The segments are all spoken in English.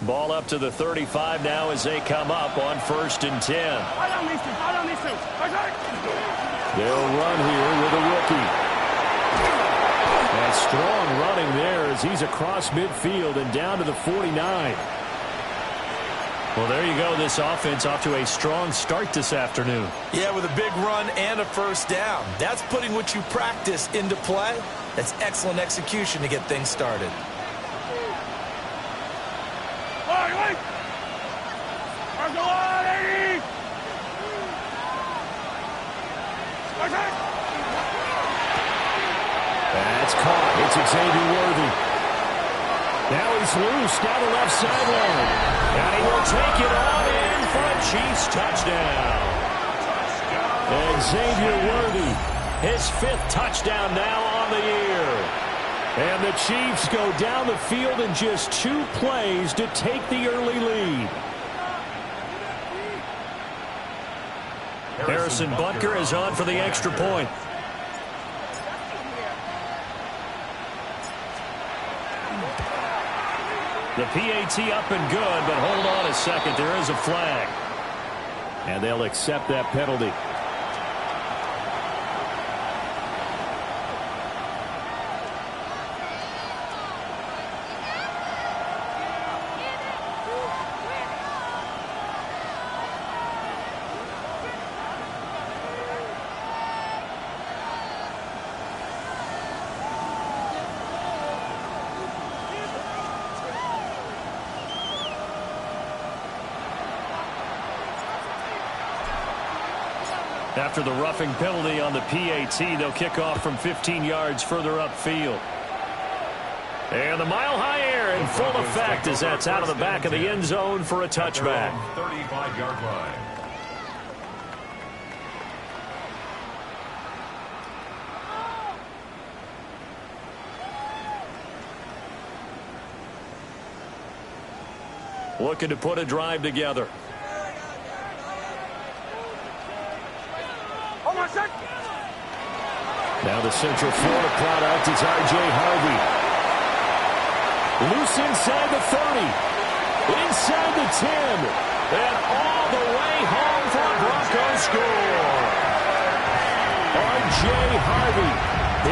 Ball up to the 35 now as they come up on 1st and 10. They'll run here with a rookie. And strong running there as he's across midfield and down to the 49. Well, there you go. This offense off to a strong start this afternoon. Yeah, with a big run and a first down. That's putting what you practice into play. That's excellent execution to get things started. That's caught. It's Xavier Worthy. Now he's loose down the left sideline. And he will take it on in for a Chiefs touchdown. And Xavier Worthy, his 5th touchdown now on the year. And the Chiefs go down the field in just 2 plays to take the early lead. Harrison Butker is on for the extra point. The PAT up and good, but hold on a second. There is a flag. And they'll accept that penalty. After the roughing penalty on the PAT, they'll kick off from 15 yards further upfield. And the mile-high air in full effect as that's out of the back of the end zone for a touchback. 35-yard line. Looking to put a drive together. Now the Central Florida product is R.J. Harvey. Loose inside the 30. Inside the 10. And all the way home for a Broncos score. R.J. Harvey,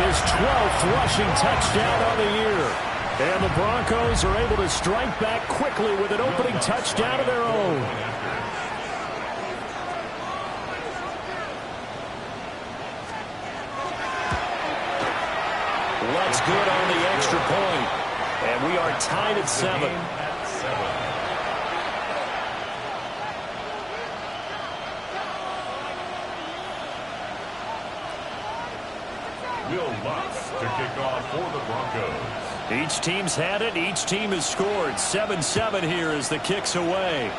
his 12th rushing touchdown on the year. And the Broncos are able to strike back quickly with an opening touchdown of their own. That's good on the extra point. And we are tied at 7. Will Lutz to kick off for the Broncos. Each team's had it. Each team has scored. 7-7 here as the kick's away.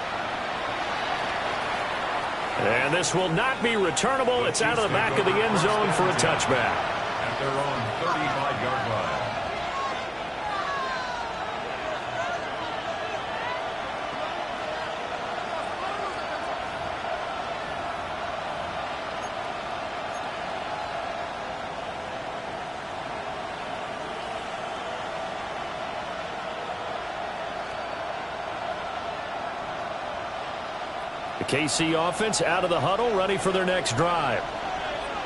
And this will not be returnable. It's out of the back of the end zone for a touchback. At their own 35-yard line. The KC offense out of the huddle, ready for their next drive.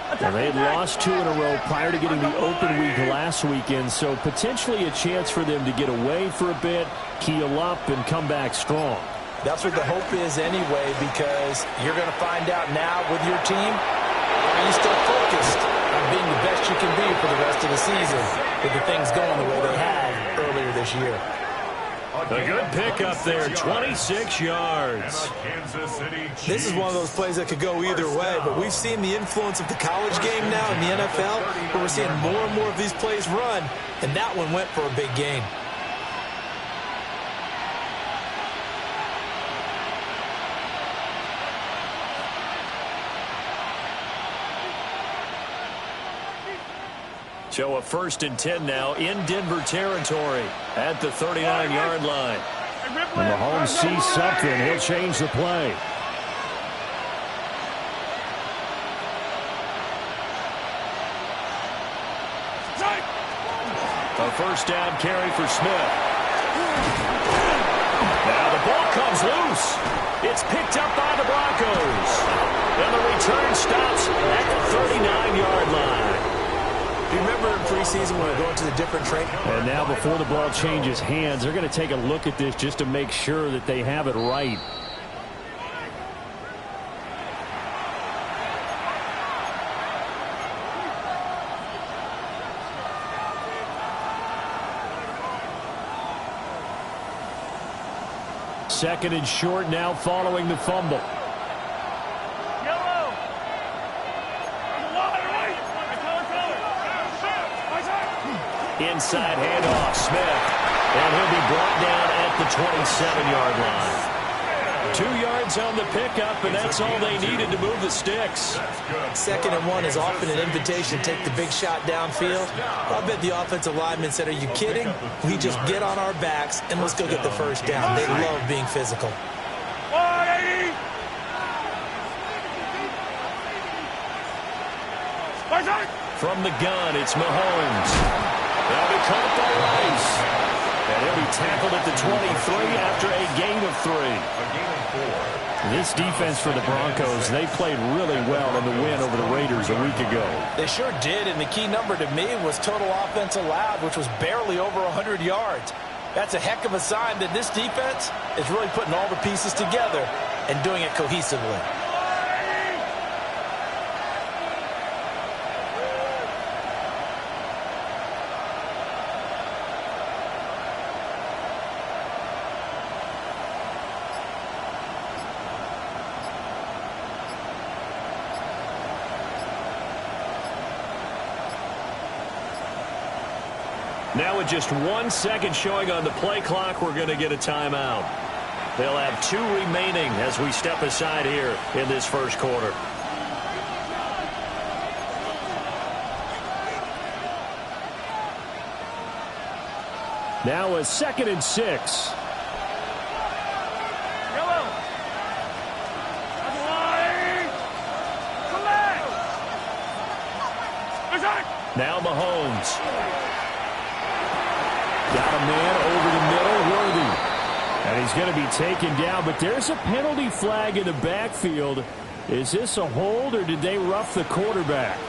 And they had lost 2 in a row prior to getting the open week last weekend, so potentially a chance for them to get away for a bit, heal up, and come back strong. That's what the hope is anyway, because you're going to find out now with your team, are you still focused on being the best you can be for the rest of the season with the things going the way they have earlier this year. A good pickup there, 26 yards. This is one of those plays that could go either way, but we've seen the influence of the college game now in the NFL, where we're seeing more and more of these plays run, and that one went for a big gain. So a 1st and 10 now in Denver territory at the 39-yard line. When Mahomes sees something, he'll change the play. A 1st down carry for Smith. Now the ball comes loose. It's picked up by the Broncos. And the return stops at the 39-yard line. Do you remember in preseason when we were going to the different training? And now before the ball changes hands, they're going to take a look at this just to make sure that they have it right. Second and short now following the fumble. Inside handoff, Smith. And he'll be brought down at the 27-yard line. 2 yards on the pickup, and that's all they needed to move the sticks. Second and 1 is often an invitation to take the big shot downfield. I bet the offensive lineman said, are you kidding? We just get on our backs and let's go get the first down. They love being physical. 180. From the gun, it's Mahomes. They'll be caught by Rice. And he'll be tackled at the 23 after a gain of 3. A gain of 4. This defense for the Broncos, they played really well in the win over the Raiders a week ago. They sure did, and the key number to me was total offense allowed, which was barely over 100 yards. That's a heck of a sign that this defense is really putting all the pieces together and doing it cohesively. Now with just 1 second showing on the play clock, we're going to get a timeout. They'll have 2 remaining as we step aside here in this first quarter. Now a 2nd and 6. Now Mahomes. Got a man over the middle, Worthy. And he's going to be taken down, but there's a penalty flag in the backfield. Is this a hold, or did they rough the quarterback?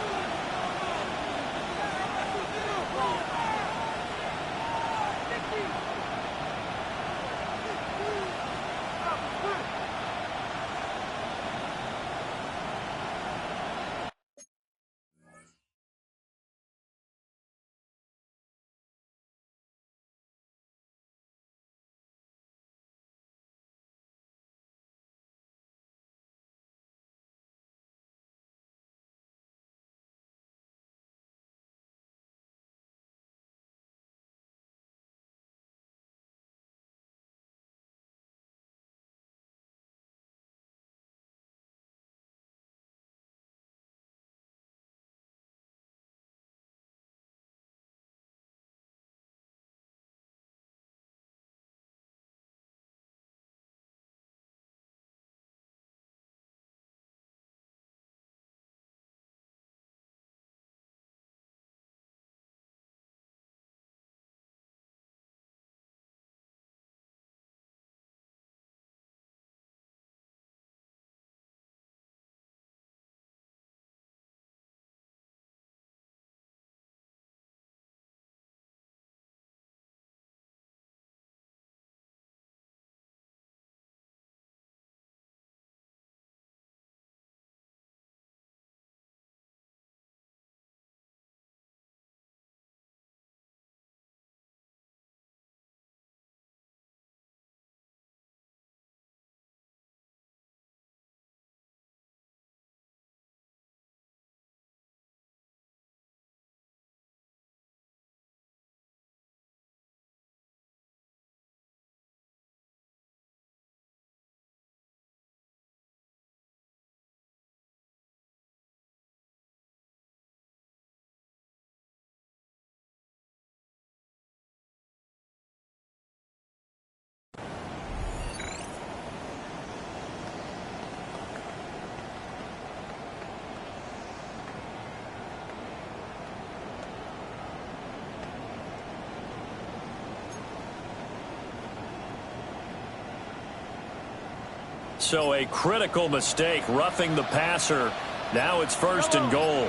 So a critical mistake, roughing the passer. Now it's 1st and goal.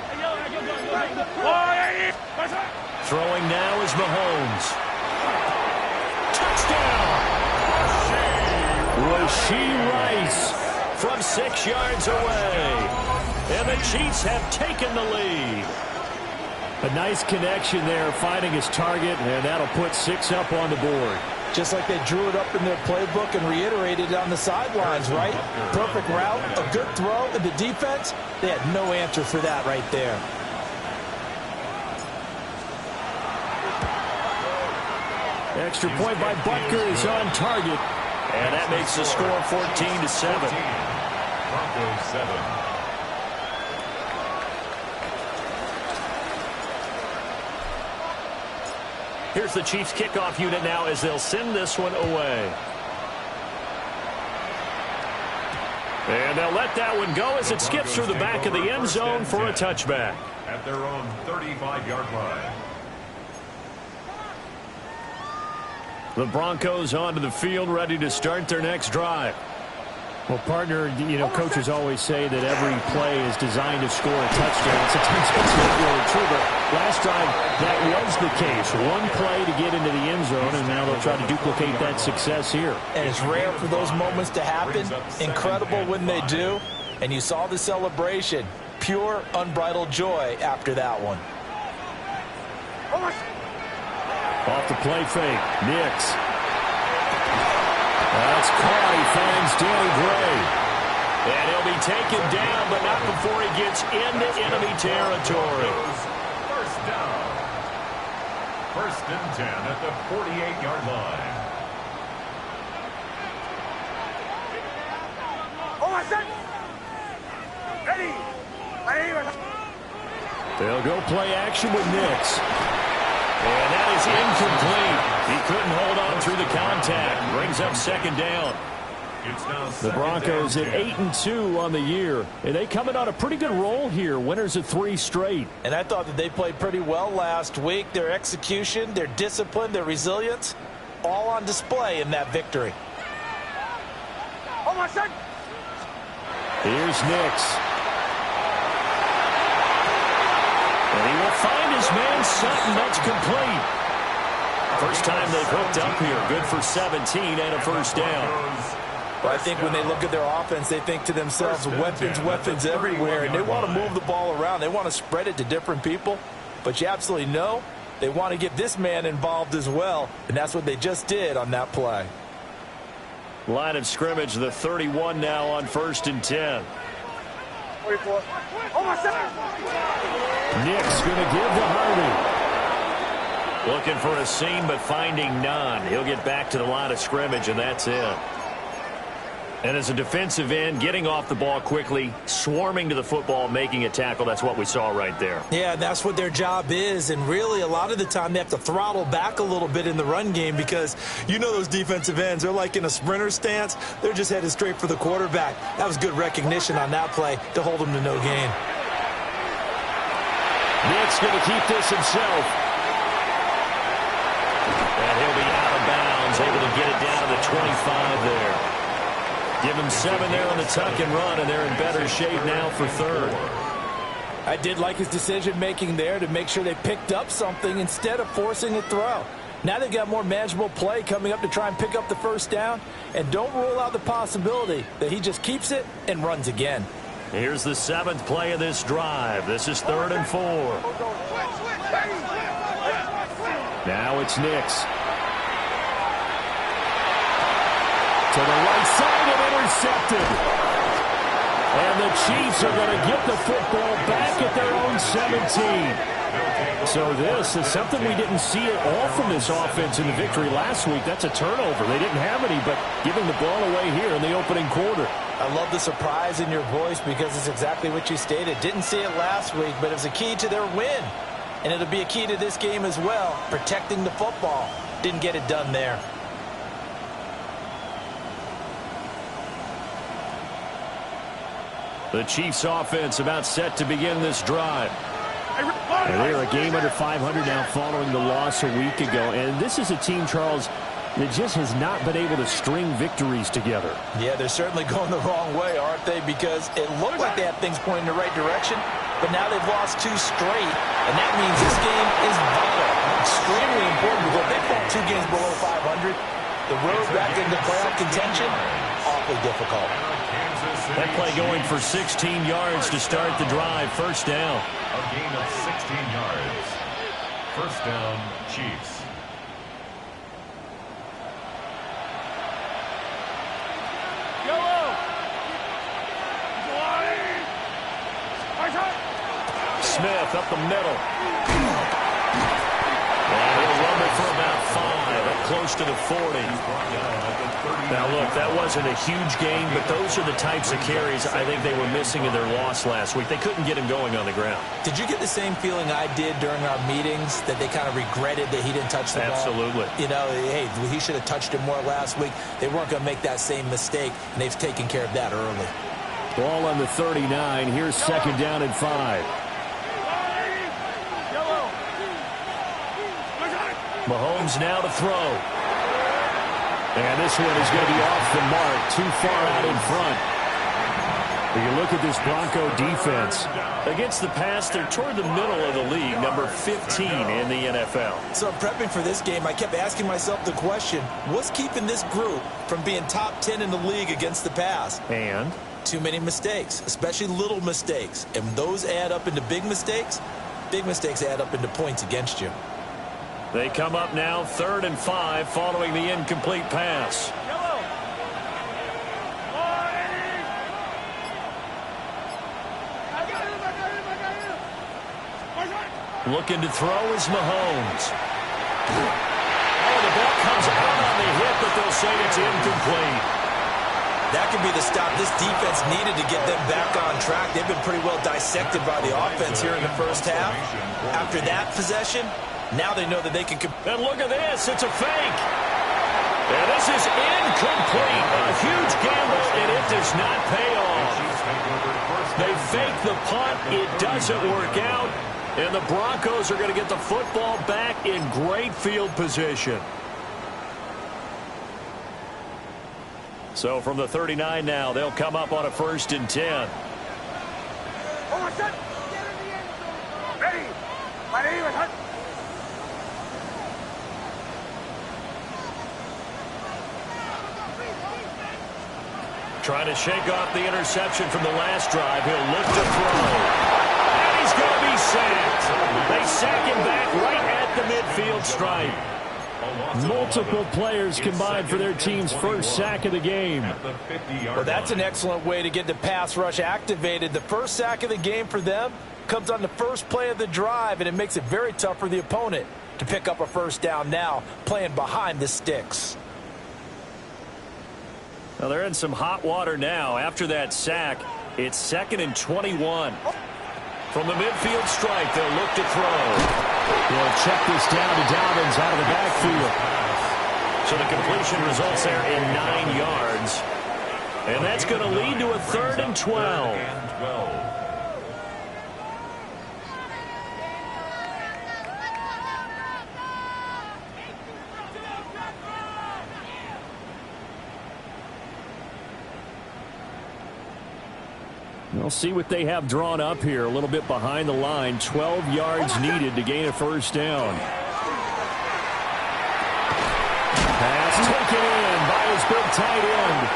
Throwing now is Mahomes. Touchdown! Rashee Rice from 6 yards away. And the Chiefs have taken the lead. A nice connection there, finding his target, and that'll put 6 up on the board. Just like they drew it up in their playbook and reiterated it on the sidelines, right? Perfect route, a good throw, and the defense, they had no answer for that right there. Extra point by Butker is on target. And that makes the score 14-7. Broncos 7. Here's the Chiefs kickoff unit now as they'll send this one away. And they'll let that one go as it skips through the back of the end zone for a touchback. At their own 35-yard line. The Broncos onto the field, ready to start their next drive. Well, partner, coaches always say that every play is designed to score a touchdown. Sometimes that's not really true, but last drive, that was the case. One play to get into the end zone, and now they'll try to duplicate that success here. And it's rare for those moments to happen. Incredible when they do. And you saw the celebration. Pure, unbridled joy after that one. Off the play fake, Nix. That's caught. He finds Danny Gray. And he'll be taken down, but not before he gets into enemy territory. First down. 1st and 10 at the 48-yard line. They'll go play action with Nix. And that is incomplete. He couldn't hold on through the contact. Brings up 2nd down. The Broncos at 8-2 on the year. And they coming on a pretty good roll here. Winners of 3 straight. And I thought that they played pretty well last week. Their execution, their discipline, their resilience, all on display in that victory. Here's Nix. And he will find his man Sutton. That's complete. First time they've hooked up here. Good for 17 and a 1st down. Well, I think when they look at their offense, they think to themselves, weapons everywhere. And they want to move the ball around. They want to spread it to different people. But you absolutely know they want to get this man involved as well. And that's what they just did on that play. Line of scrimmage, the 31 now on 1st and 10. Nick's going to give to Harvey. Looking for a seam, but finding none. He'll get back to the line of scrimmage, and that's it. And as a defensive end, getting off the ball quickly, swarming to the football, making a tackle, that's what we saw right there. Yeah, that's what their job is. And really, a lot of the time, they have to throttle back a little bit in the run game because you know those defensive ends, they're like in a sprinter stance. They're just headed straight for the quarterback. That was good recognition on that play to hold them to no gain. Nick's going to keep this himself. And he'll be out of bounds, able to get it down to the 25 there. Give him 7 there on the tuck and run, and they're in better shape now for 3rd. I did like his decision-making there to make sure they picked up something instead of forcing a throw. Now they've got more manageable play coming up to try and pick up the 1st down, and don't rule out the possibility that he just keeps it and runs again. Here's the 7th play of this drive. This is 3rd and 4. Now it's Nix. To the right side and intercepted. And the Chiefs are going to get the football back at their own 17. So this is something we didn't see at all from this offense in the victory last week. That's a turnover. They didn't have any, but giving the ball away here in the opening quarter. I love the surprise in your voice because it's exactly what you stated. Didn't see it last week, but it was a key to their win. And it'll be a key to this game as well, protecting the football. Didn't get it done there. The Chiefs offense about set to begin this drive. And they're a game under 500 now following the loss a week ago. And this is a team, Charles, It just has not been able to string victories together. Yeah, they're certainly going the wrong way, aren't they? Because it looked like they had things pointing in the right direction, but now they've lost 2 straight, and that means this game is vital, extremely important, because if they fall 2 games below 500, the road back into playoff contention, awfully difficult. That play going for 16 yards to start the drive. First down. A gain of 16 yards. First down, Chiefs. Smith up the middle. And he'll run it for about 5, up close to the 40. Now, look, that wasn't a huge gain, but those are the types of carries I think they were missing in their loss last week. They couldn't get him going on the ground. Did you get the same feeling I did during our meetings, that they kind of regretted that he didn't touch the ball? Absolutely. You know, hey, he should have touched it more last week. They weren't going to make that same mistake, and they've taken care of that early. Ball on the 39. Here's second down and 5. Mahomes now to throw. And this one is going to be off the mark, too far out in front. When you look at this Bronco defense, against the pass, they're toward the middle of the league, number 15 in the NFL. So prepping for this game, I kept asking myself the question, what's keeping this group from being top 10 in the league against the pass? And? Too many mistakes, especially little mistakes. And those add up into big mistakes add up into points against you. They come up now, 3rd and 5, following the incomplete pass. Looking to throw is Mahomes. Oh, the ball comes out on the hit, but they'll say it's incomplete. That could be the stop this defense needed to get them back on track. They've been pretty well dissected by the offense here in the first half. After that possession, now they know that they can... And look at this. It's a fake. And this is incomplete. A huge gamble, and it does not pay off. They fake the punt. It doesn't work out. And the Broncos are going to get the football back in great field position. So from the 39 now, they'll come up on a 1st and 10. Trying to shake off the interception from the last drive. He'll look to throw. And he's going to be sacked. They sack him back right at the midfield stripe. Multiple players combined for their team's first sack of the game. Well, that's an excellent way to get the pass rush activated. The first sack of the game for them comes on the first play of the drive, and it makes it very tough for the opponent to pick up a first down now, playing behind the sticks. Well, they're in some hot water now. After that sack, it's 2nd and 21. From the midfield stripe, they'll look to throw. They'll check this down to Dobbins out of the backfield. So the completion results there in 9 yards. And that's going to lead to a 3rd and 12. We'll see what they have drawn up here. A little bit behind the line. 12 yards needed to gain a first down. Pass taken in by his big tight end.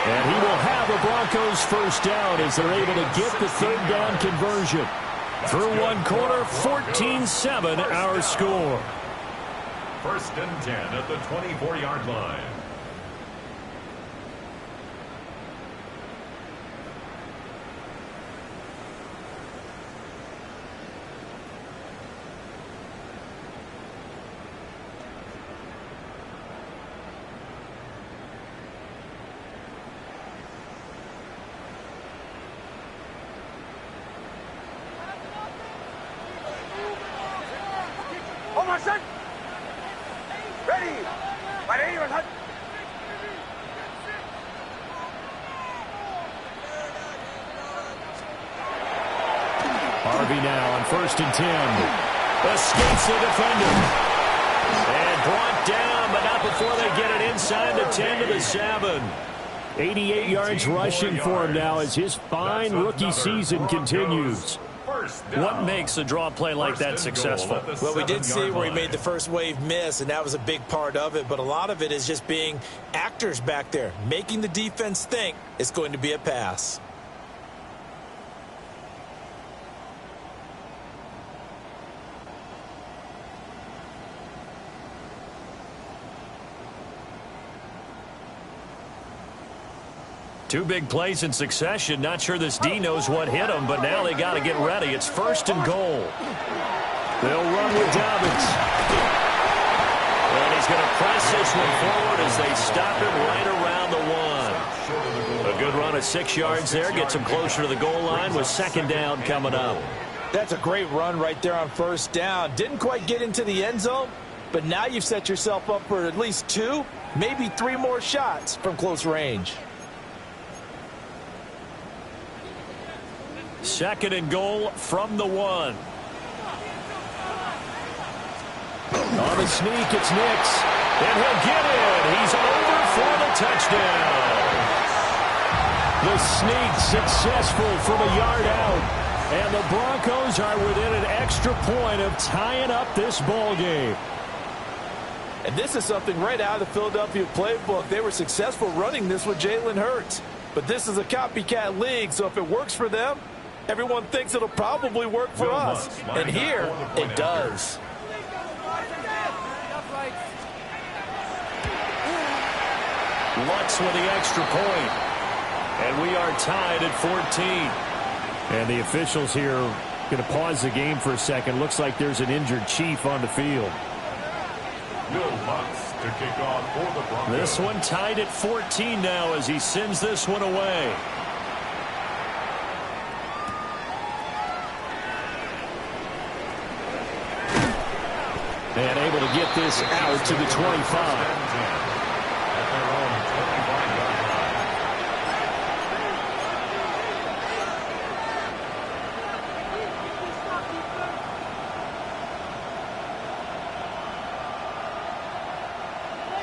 And he will have the Broncos first down as they're able to get the 3rd down conversion. Through 1 quarter, 14-7 our score. 1st and 10 at the 24-yard line. Harvey now on 1st and 10. Escapes the defender. And brought down, but not before they get 7. 88 yards rushing for him now as his fine rookie season continues. What makes a draw play like that successful? Well, we did see where he made the first wave miss, and that was a big part of it. But a lot of it is just being actors back there, making the defense think it's going to be a pass. Two big plays in succession. Not sure this D knows what hit him, but now they got to get ready. It's 1st and goal. They'll run with Dobbins. And he's going to press this one forward as they stop him right around the 1. A good run of 6 yards there. Gets him closer to the goal line with 2nd down coming up. That's a great run right there on 1st down. Didn't quite get into the end zone, but now you've set yourself up for at least 2, maybe 3 more shots from close range. 2nd and goal from the 1. On the sneak, it's Nix. And he'll get it. He's over for the touchdown. The sneak successful from a yard out. And the Broncos are within an extra point of tying up this ball game. And this is something right out of the Philadelphia playbook. They were successful running this with Jalen Hurts. But this is a copycat league, so if it works for them, everyone thinks it'll probably work for us. And here, it does. Lutz with the extra point. And we are tied at 14. And the officials here going to pause the game for a second. Looks like there's an injured Chief on the field. Lutz to kick off for the Broncos. This one tied at 14 now as he sends this one away. And able to get this out to the 25.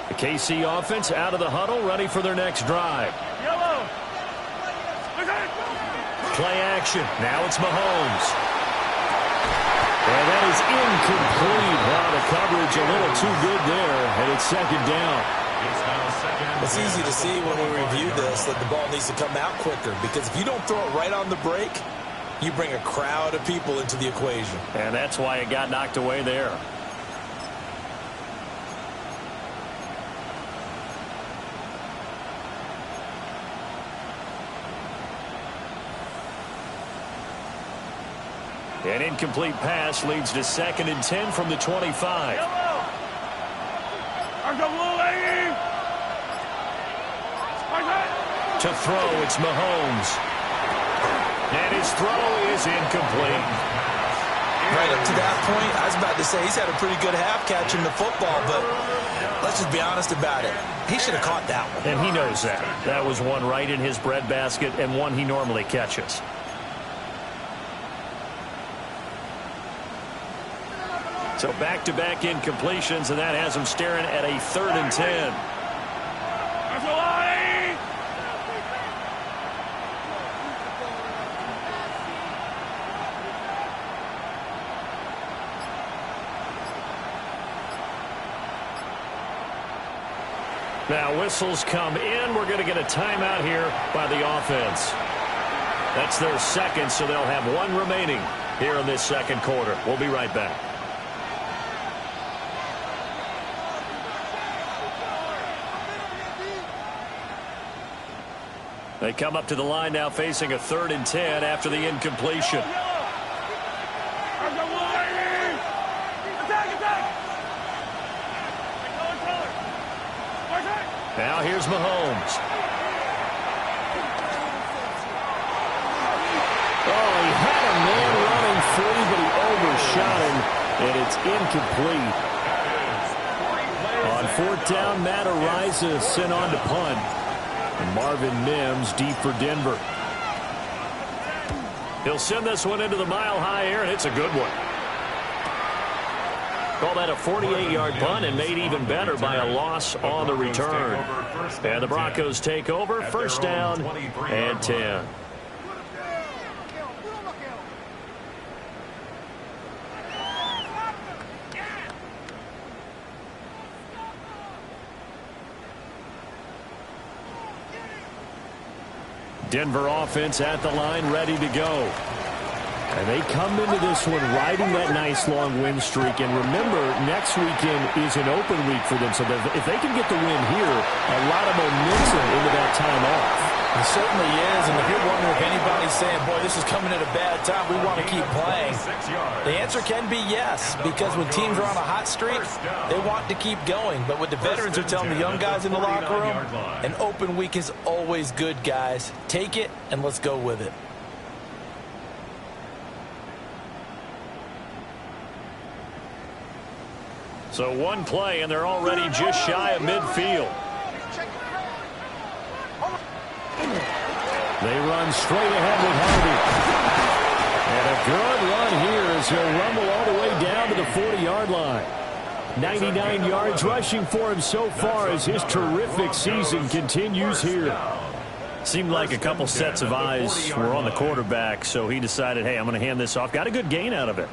The KC offense out of the huddle, ready for their next drive. Play action. Now it's Mahomes. And that is incomplete. Wow, the coverage a little too good there, and it's 2nd down. It's easy to see when we review this that the ball needs to come out quicker, because if you don't throw it right on the break, you bring a crowd of people into the equation. And that's why it got knocked away there. An incomplete pass leads to 2nd and 10 from the 25. To throw, it's Mahomes. And his throw is incomplete. Right up to that point, I was about to say he's had a pretty good half catching the football, but let's just be honest about it. He should have caught that one. And he knows that. That was one right in his breadbasket and one he normally catches. So back-to-back incompletions, and that has him staring at a 3rd and 10. Now whistles come in. We're going to get a timeout here by the offense. That's their 2nd, so they'll have 1 remaining here in this 2nd quarter. We'll be right back. They come up to the line now facing a 3rd and 10 after the incompletion. Now here's Mahomes. Oh, he had a man running free, but he overshot him, and it's incomplete. On 4th down, Matt Araiza sent on to punt. And Marvin Mims deep for Denver. He'll send this one into the mile-high air, and it's a good one. Call that a 48-yard punt, and made even better by a loss on the return. And the Broncos take over, first down and 10. Denver offense at the line, ready to go. And they come into this one riding that nice long win streak. And remember, next weekend is an open week for them. So if they can get the win here, a lot of momentum into that time off. It certainly is. And if you're wondering if anybody's saying, boy, this is coming at a bad time, we want to keep playing, the answer can be yes. Because when teams are on a hot streak, they want to keep going. But what the veterans are telling the young guys in the locker room, an open week is always good, guys. Take it and let's go with it. So one play, and they're already just shy of midfield. They run straight ahead with Harvey. And a good run here as he'll rumble all the way down to the 40-yard line. 99 yards rushing for him so far as his terrific season continues here. Seemed like a couple sets of eyes were on the quarterback, so he decided, hey, I'm going to hand this off. Got a good gain out of it.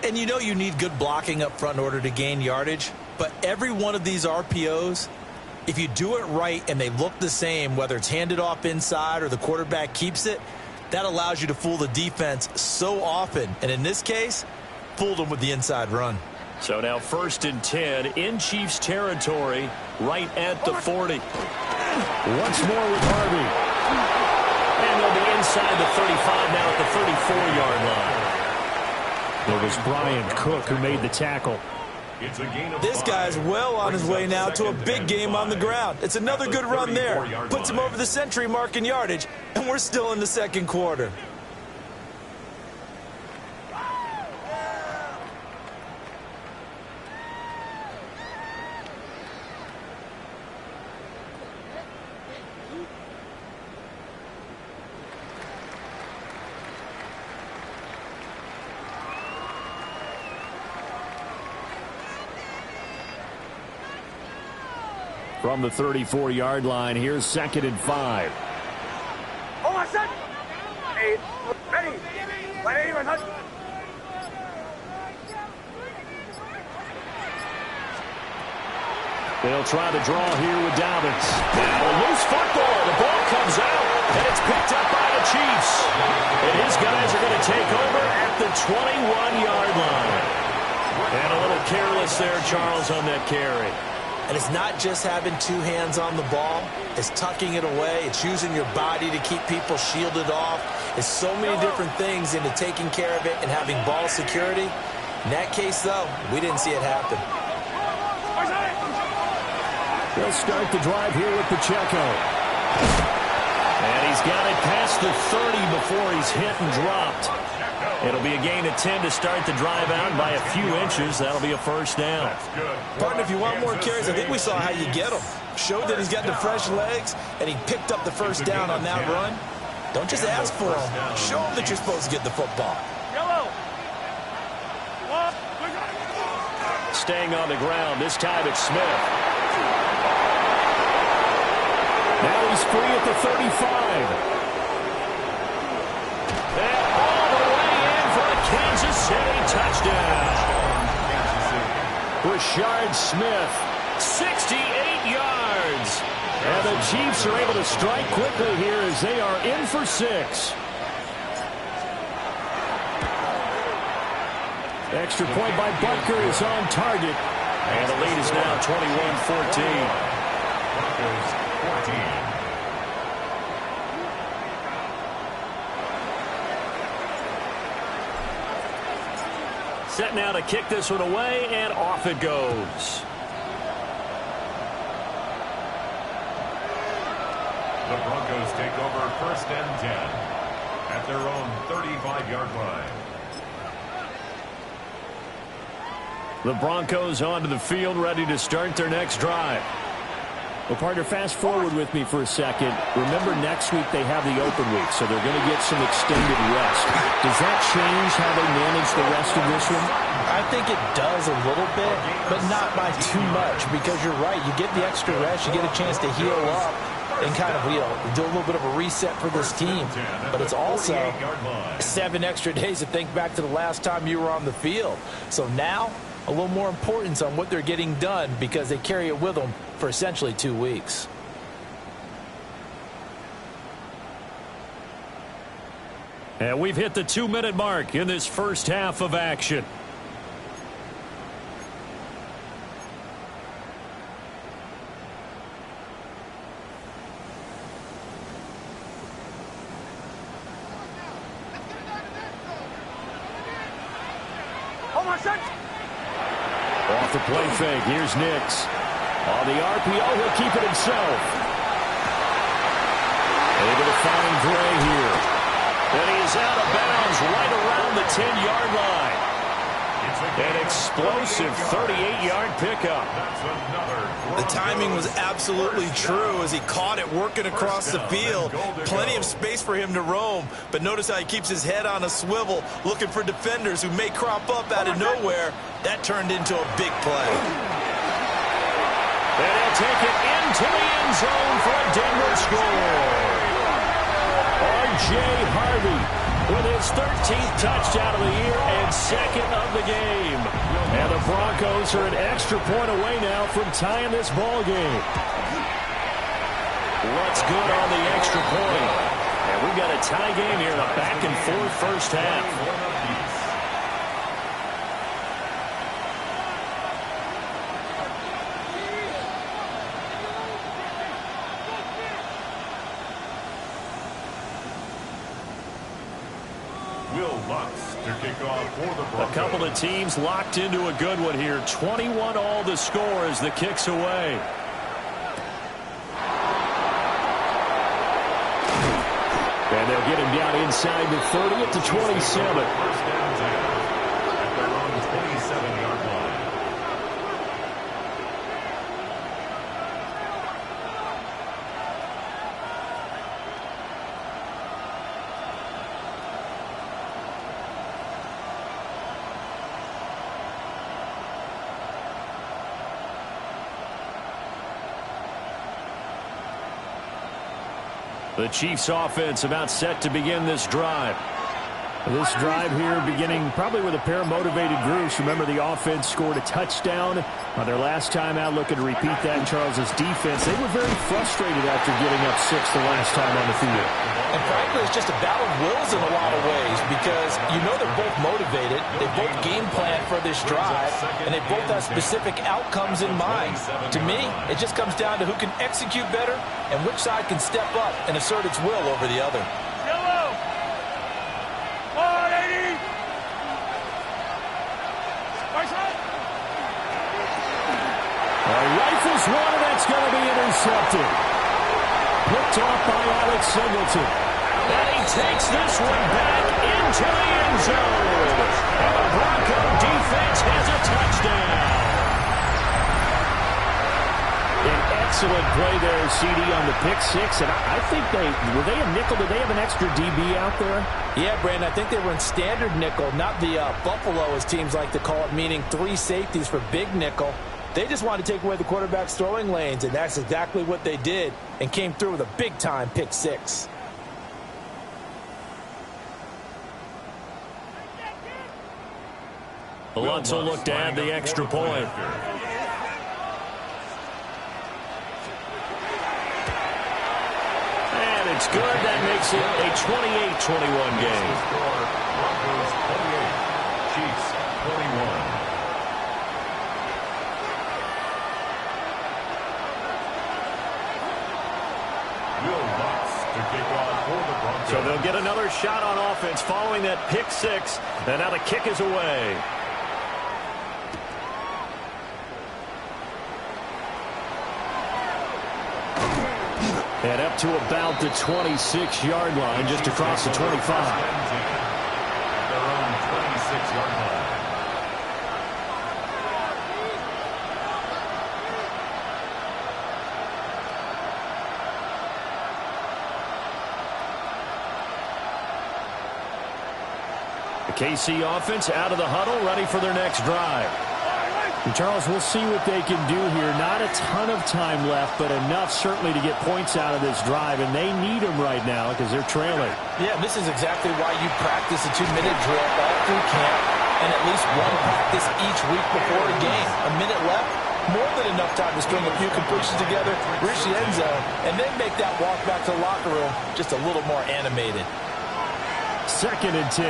And you know you need good blocking up front in order to gain yardage. But every one of these RPOs, if you do it right and they look the same, whether it's handed off inside or the quarterback keeps it, that allows you to fool the defense so often. And in this case, fooled them with the inside run. So now 1st and 10 in Chiefs territory, right at the 40. Once more with Harvey. And they'll be inside the 35 now at the 34-yard line. It was Brian Cook who made the tackle. This guy's well on his way now to a big game on the ground. It's another good run there. Puts him over the century mark in yardage, and we're still in the second quarter. From the 34-yard line, here's 2nd and 5. Hold on, set. Eight. Ready. They'll try to draw here with Dobbins. Now a loose football. The ball comes out, and it's picked up by the Chiefs. And his guys are going to take over at the 21-yard line. And a little careless there, Charles, on that carry. And it's not just having two hands on the ball. It's tucking it away. It's using your body to keep people shielded off. It's so many different things into taking care of it and having ball security. In that case, though, we didn't see it happen. They'll start the drive here with Pacheco. And he's got it past the 30 before he's hit and dropped. It'll be a gain of 10 to start the drive out by a few inches. That'll be a first down. Partner, if you want more carries, I think we saw how you get them. Showed that he's got the fresh legs, and he picked up the first down on that run. Don't just ask for him. Show him that you're supposed to get the football. Staying on the ground, this time it's Smith. Now he's free at the 35. And all the way in for a Kansas City touchdown. Rashard Smith, 68 yards. And the Chiefs are able to strike quickly here as they are in for 6. Extra point by Butker is on target. And the lead is now 21-14. Broncos 14. Set now to kick this one away, and off it goes. The Broncos take over 1st and 10 at their own 35-yard line. The Broncos onto the field, ready to start their next drive. Well, partner, fast forward with me for a second. Remember, next week they have the open week, so they're going to get some extended rest. Does that change how they manage the rest of this one? I I think it does a little bit, but not by too much, because you're right. You get the extra rest. You get a chance to heal up and kind of, do a little bit of a reset for this team. But it's also 7 extra days to think back to the last time you were on the field. So now, a little more importance on what they're getting done because they carry it with them for essentially 2 weeks. And we've hit the 2-minute mark in this first half of action. Off the play fake, here's Nix. On the RPO, he'll keep it himself. Able to find Gray here. And he is out of bounds right around the 10-yard line. An explosive 38-yard pickup. The timing was absolutely true as he caught it working across the field. Plenty of space for him to roam, but notice how he keeps his head on a swivel looking for defenders who may crop up out of nowhere. That turned into a big play. And he'll take it into the end zone for a Denver score. R.J. Harvey with his 13th touchdown of the year and 2nd of the game. And the Broncos are an extra point away now from tying this ball game. What's good on the extra point? And we've got a tie game here in a back-and-forth first half. A couple of teams locked into a good one here. 21 all the score as the kick's away. And they'll get him down inside the 30 at the 27. First down at their own 27-yard line. The Chiefs offense about set to begin this drive. This drive here beginning probably with a pair of motivated groups. Remember, the offense scored a touchdown on their last time out, looking to repeat that in Charles's defense. They were very frustrated after getting up 6 the last time on the field. And frankly, it's just a battle of wills in a lot of ways because they're both motivated. They both game plan for this drive, and they both have specific outcomes in mind. To me, it just comes down to who can execute better and which side can step up and assert its will over the other. Rifles one, and that's going to be intercepted. Picked off by Alex Singleton. And he takes this one back into the end zone. And the Bronco defense has a touchdown. An excellent play there, CD, on the pick six. And I think were they a nickel? Did they have an extra DB out there? Yeah, Brandon, I think they were in standard nickel, not the Buffalo, as teams like to call it, meaning 3 safeties for big nickel. They just wanted to take away the quarterback's throwing lanes, and that's exactly what they did and came through with a big-time pick six. Lutz will look to add the extra point. And it's good. That makes it a 28-21 game. Broncos 28, Chiefs 21. So they'll get another shot on offense following that pick six. And now the kick is away. And up to about the 26-yard line, just across the 25. At their own 26-yard line. The KC offense out of the huddle, ready for their next drive. And Charles, we'll see what they can do here. Not a ton of time left, but enough certainly to get points out of this drive, and they need them right now because they're trailing. Yeah, this is exactly why you practice a 2-minute drill all through camp and at least one practice each week before a game. A minute left, more than enough time to string a few completions together, reach the end zone, and then make that walk back to the locker room just a little more animated. 2nd and 10.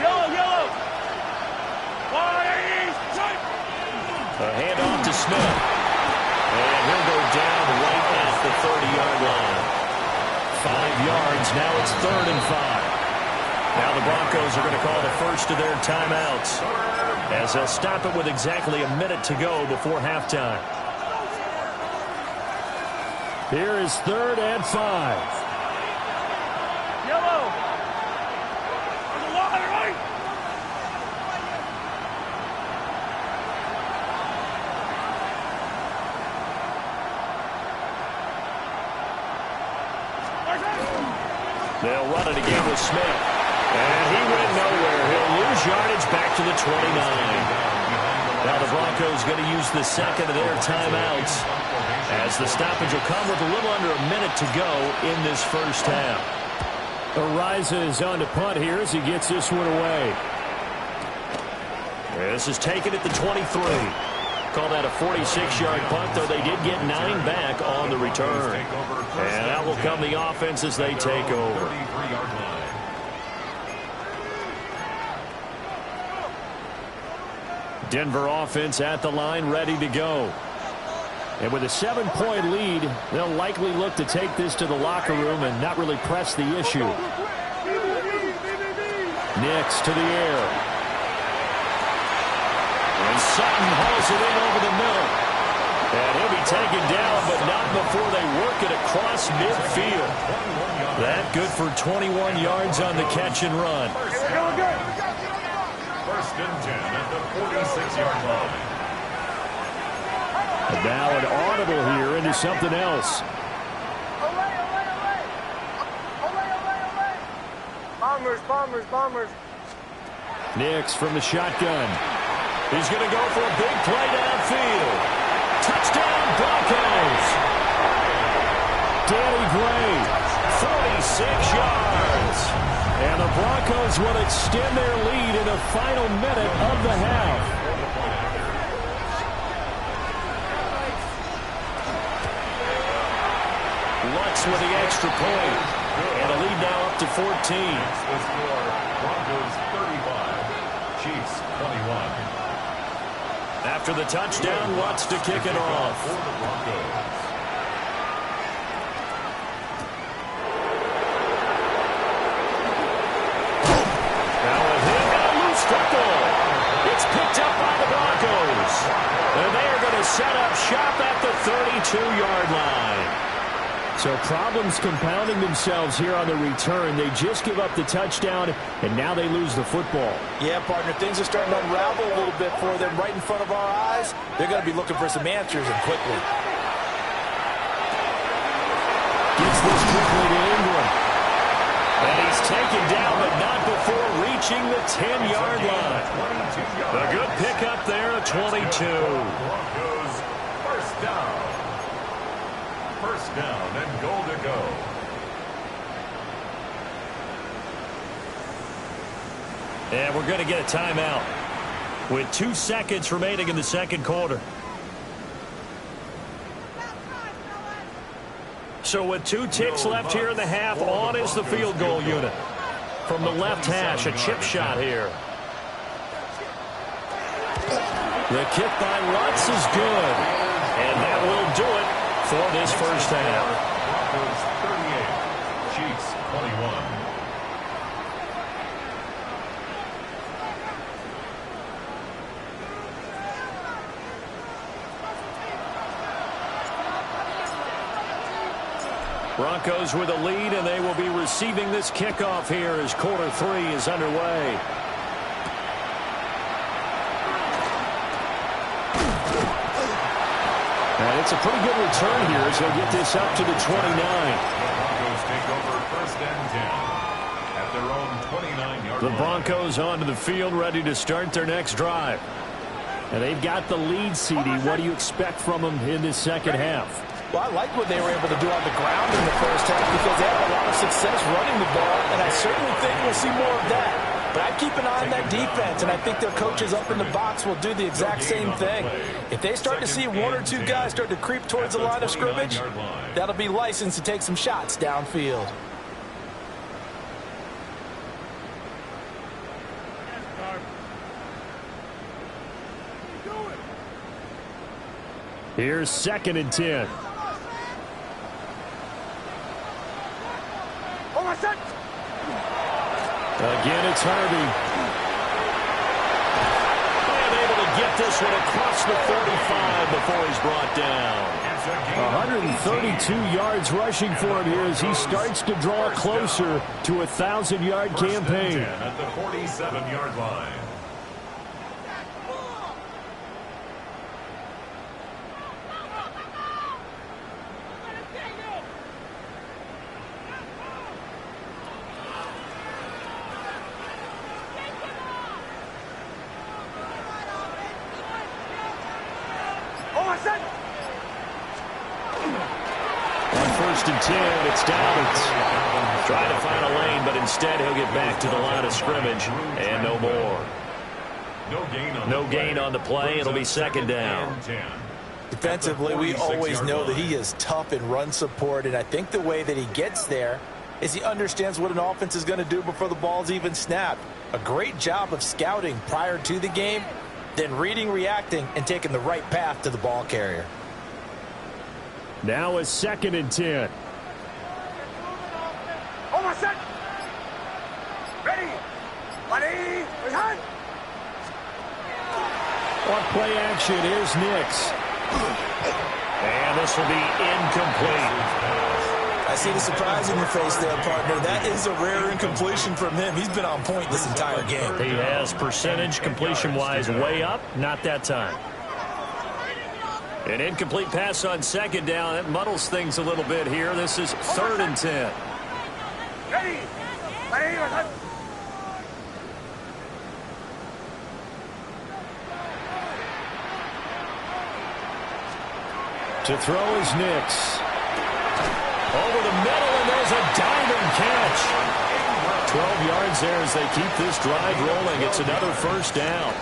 Yellow. A handoff to Smith. And he'll go down right at the 30-yard line. 5 yards. Now it's 3rd and 5. Now the Broncos are going to call the first of their timeouts, as they'll stop it with exactly a minute to go before halftime. Here is 3rd and 5. Yellow. On the line, right? They'll run it again with Smith. And he went nowhere. He'll lose yardage back to the 29. Now the Broncos going to use the second of their timeouts, as the stoppage will come with a little under a minute to go in this first half. Ariza is on to punt here as he gets this one away. This is taken at the 23. Call that a 46-yard punt, though they did get 9 back on the return. And out will come the offense as they take over. Denver offense at the line, ready to go. And with a 7-point lead, they'll likely look to take this to the locker room and not really press the issue. Nix to the air. And Sutton hauls it in over the middle. And he'll be taken down, but not before they work it across midfield. That good for 21 yards on the catch and run. 1st and 10 at the 46-yard line. And now an audible here into something else. Bombers. Nix from the shotgun. He's going to go for a big play downfield. Touchdown, Broncos. Danny Gray, 46 yards. And the Broncos will extend their lead in the final minute of the half. Lutz with the extra point. And a lead now up to 14. The score, Broncos 35, Chiefs 21. After the touchdown, Lutz to kick it off. For the Broncos. Now a hit and a loose football. It's picked up by the Broncos. And they are going to set up shop at the 32-yard line. So problems compounding themselves here on the return. They just give up the touchdown, and now they lose the football. Yeah, partner, things are starting to unravel a little bit for them right in front of our eyes. They're going to be looking for some answers, and quickly. Gets this quickly to Ingram. And he's taken down, but not before reaching the 10-yard line. A good pickup there at 22. Broncos, 1st down. 1st down and goal to go. And we're going to get a timeout with 2 seconds remaining in the second quarter. So with 2 ticks left here in the half, on is the field goal unit. From the left hash, a chip shot here. The kick by Lutz is good. And that will do it for this first half. Broncos 38, Chiefs 21. Broncos with a lead, and they will be receiving this kickoff here as quarter 3 is underway. And it's a pretty good return here as they'll get this up to the 29. The Broncos take over 1st and 10 at their own 29-yard line. The Broncos onto the field, ready to start their next drive. And they've got the lead, CD. What do you expect from them in this second half? Well, I like what they were able to do on the ground in the first half because they had a lot of success running the ball, and I certainly think we'll see more of that. But I keep an eye on that defense, and I think their coaches up in the box will do the exact same thing. If they start to see one or two guys start to creep towards the line of scrimmage, that'll be licensed to take some shots downfield. Here's 2nd and 10. Again, it's Harvey. And able to get this one across the 45 before he's brought down. 132 yards rushing for him here as he starts to draw closer to a 1,000-yard campaign. At the 47-yard line. On 1st and 10, it's Downs. Trying to find a lane, but instead he'll get back to the line of scrimmage and no more. No gain on the play. It'll be 2nd down. Defensively, we always know that he is tough in run support, and I think the way that he gets there is he understands what an offense is going to do before the ball's even snapped. A great job of scouting prior to the game, then reading, reacting, and taking the right path to the ball carrier. Now a 2nd and 10. Almost set. Ready. Ready. Behind. On play action, here's Nix. And this will be incomplete. I see the surprise in your face there, partner. That is a rare incompletion from him. He's been on point this entire game. He has percentage completion-wise way up. Not that time. An incomplete pass on 2nd down. That muddles things a little bit here. This is 3rd and 10. Ready. Ready. To throw is Nix. Over the middle, and there's a diving catch. 12 yards there as they keep this drive rolling. It's another 1st down.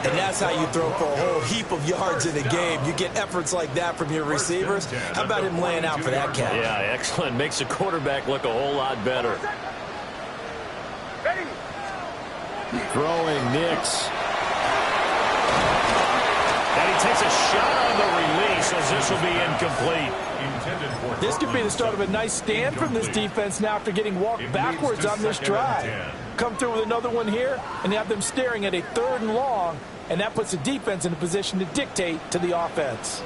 And that's how you throw for a whole heap of yards in a game. You get efforts like that from your receivers. How about him laying out for that catch? Yeah, excellent. Makes the quarterback look a whole lot better. Ready. Throwing Nix. And he takes a shot on the release as this will be incomplete. This could be the start of a nice stand from this defense now after getting walked backwards on this drive. Come through with another one here and have them staring at a 3rd and long, and that puts the defense in a position to dictate to the offense.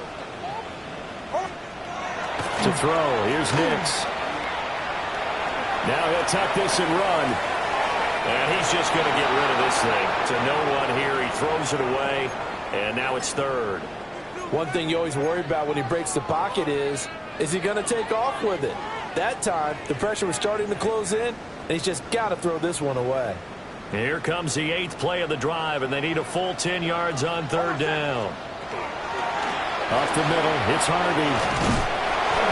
To throw, here's Nix. Now he'll tuck this and run. And he's just going to get rid of this thing. To no one here, he throws it away, and now it's 3rd. One thing you always worry about when he breaks the pocket is he going to take off with it? That time, the pressure was starting to close in, and he's just got to throw this one away. Here comes the 8th play of the drive, and they need a full 10 yards on 3rd down. Up the middle, it's Harvey.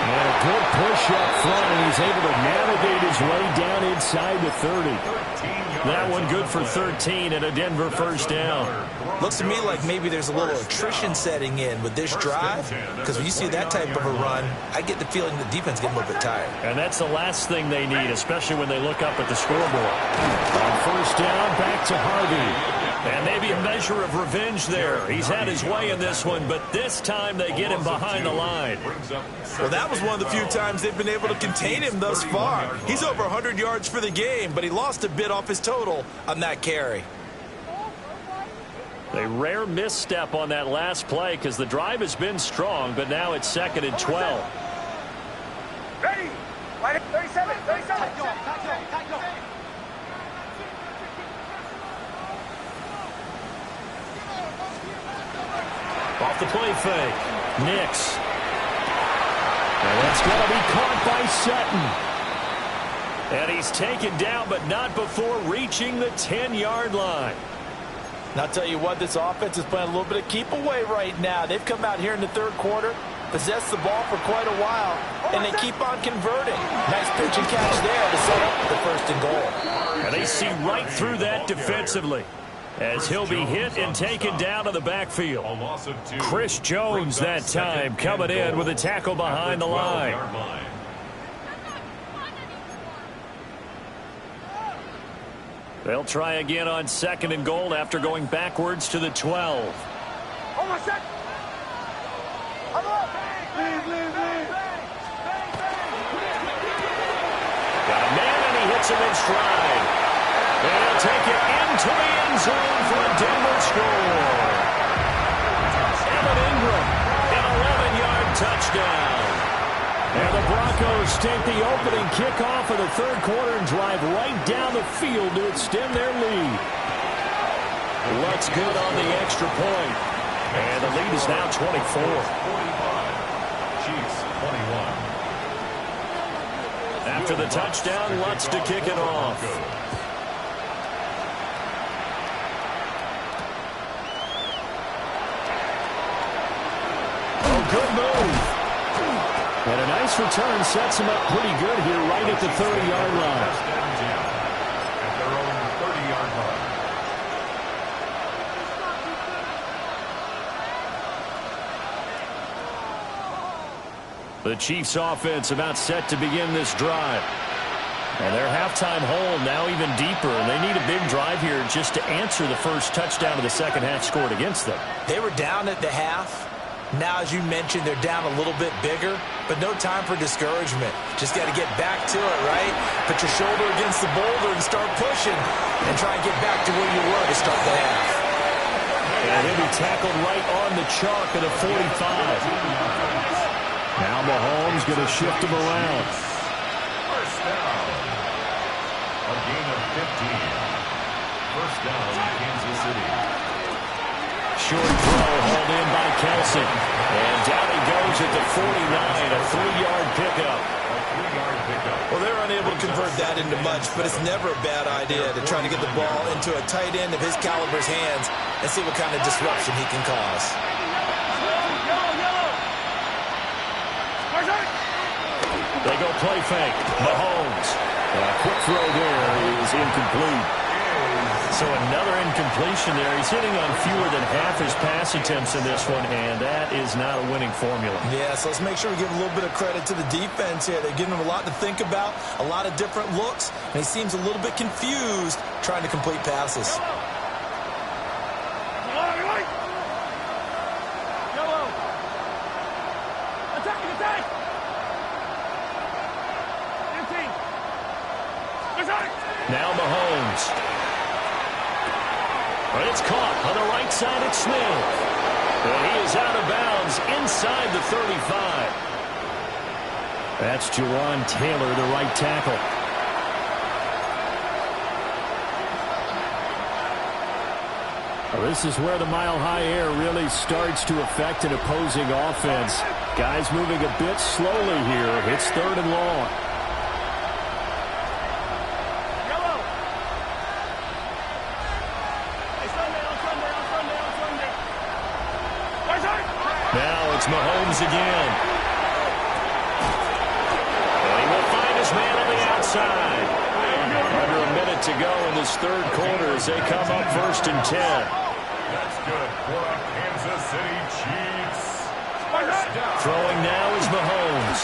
And a good push up front, and he's able to navigate his way down inside the 30. That one good for 13 and a Denver 1st down. Looks to me like maybe there's a little attrition setting in with this drive, because when you see that type of a run, I get the feeling the defense getting a little bit tired. And that's the last thing they need, especially when they look up at the scoreboard. On 1st down, back to Harvey. And maybe a measure of revenge there. He's had his way in this one, but this time they get him behind the line. Well, that was one of the few times they've been able to contain him thus far. He's over 100 yards for the game, but he lost a bit off his total on that carry. A rare misstep on that last play because the drive has been strong, but now it's 2nd and 12. Ready. 37. 37. Off the play fake. Nix. And that's going to be caught by Sutton. And he's taken down, but not before reaching the 10-yard line. And I'll tell you what, this offense is playing a little bit of keep away right now. They've come out here in the third quarter, possessed the ball for quite a while, and they keep on converting. Nice pitch and catch there to set up the first and goal. And they see right through that defensively, as he'll be hit and taken down to the backfield. Chris Jones that time coming in with a tackle behind the line. They'll try again on second and goal after going backwards to the 12. Almost set. Got a man, and he hits him in stride. And he'll take it into the end zone for a Denver score. Evan Ingram, an 11-yard touchdown. And the Broncos take the opening kickoff of the third quarter and drive right down the field to extend their lead. Lutz good on the extra point. And the lead is now 24. 45. Chiefs 21. After the touchdown, Lutz to kick it off. Oh, good move. And a nice return sets him up pretty good here right at the 30-yard line. At their own 30-yard line. The Chiefs offense about set to begin this drive. And their halftime hole now even deeper, and they need a big drive here just to answer the first touchdown of the second half scored against them. They were down at the half. Now, as you mentioned, they're down a little bit bigger, but no time for discouragement. Just got to get back to it, right? Put your shoulder against the boulder and start pushing and try and get back to where you were to start the half. And he'll be tackled right on the chalk at a 45. Now Mahomes going to shift him around. First down. A gain of 15. First down, Kansas City. Short throw hauled in by Kelsey. And down he goes at the 49, a 3-yard pickup. Well, they're unable to convert that into much, but it's never a bad idea to try to get the ball into a tight end of his caliber's hands and see what kind of disruption he can cause. They go play fake. Mahomes. A quick throw there is incomplete. So another incompletion there. He's hitting on fewer than half his pass attempts in this one, and that is not a winning formula. Yeah, so let's make sure we give a little bit of credit to the defense here. They're giving him a lot to think about, a lot of different looks, and he seems a little bit confused trying to complete passes. Now Mahomes. But it's caught on the right side at Smith. And he is out of bounds inside the 35. That's Jawan Taylor, the right tackle. Well, this is where the mile-high air really starts to affect an opposing offense. Guys moving a bit slowly here. It's third and long. Now it's Mahomes again. And he will find his man on the outside. Under a minute to go in this third quarter as they come up 1st and 10. That's good for the Kansas City Chiefs. First down. Throwing now is Mahomes.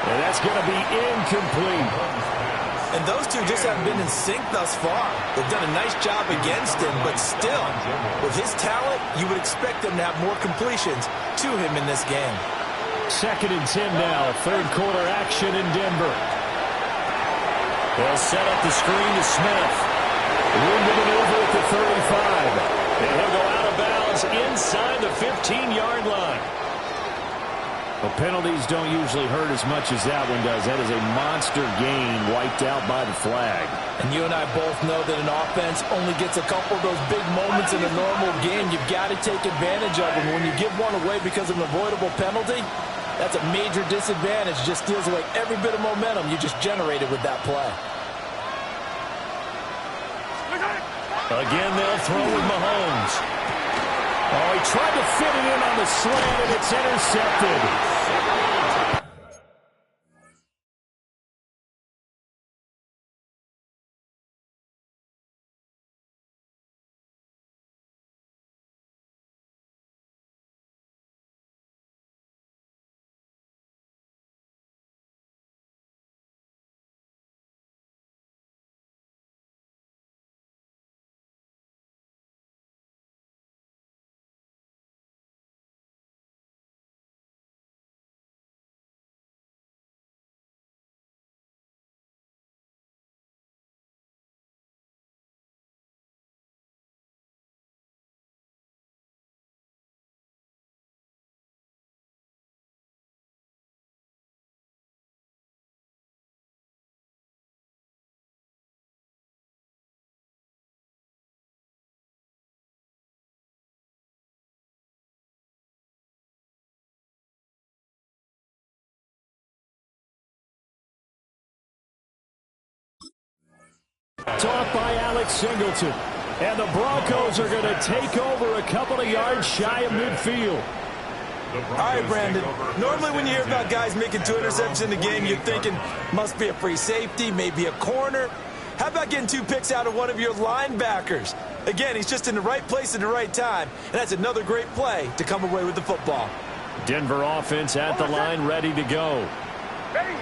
And that's going to be incomplete. And those two just haven't been in sync thus far. They've done a nice job against him, but still, with his talent, you would expect them to have more completions to him in this game. 2nd and 10 now. Third quarter action in Denver. They'll set up the screen to Smith. Room to maneuver at the 35. And he'll go out of bounds inside the 15-yard line. Well, penalties don't usually hurt as much as that one does. That is a monster gain wiped out by the flag. And you and I both know that an offense only gets a couple of those big moments in a normal game. You've got to take advantage of them. When you give one away because of an avoidable penalty, That's a major disadvantage. Just steals away every bit of momentum you just generated with that play. Again, they'll throw with Mahomes. Oh, he tried to fit it in on the slant, and it's intercepted. Taught by Alex Singleton. And the Broncos are going to take over a couple of yards shy of midfield. All right, Brandon. Normally when you hear about guys making 2 interceptions in a game, you're thinking must be a free safety, maybe a corner. How about getting 2 picks out of one of your linebackers? Again, he's just in the right place at the right time, and that's another great play to come away with the football. Denver offense at the line, ready to go.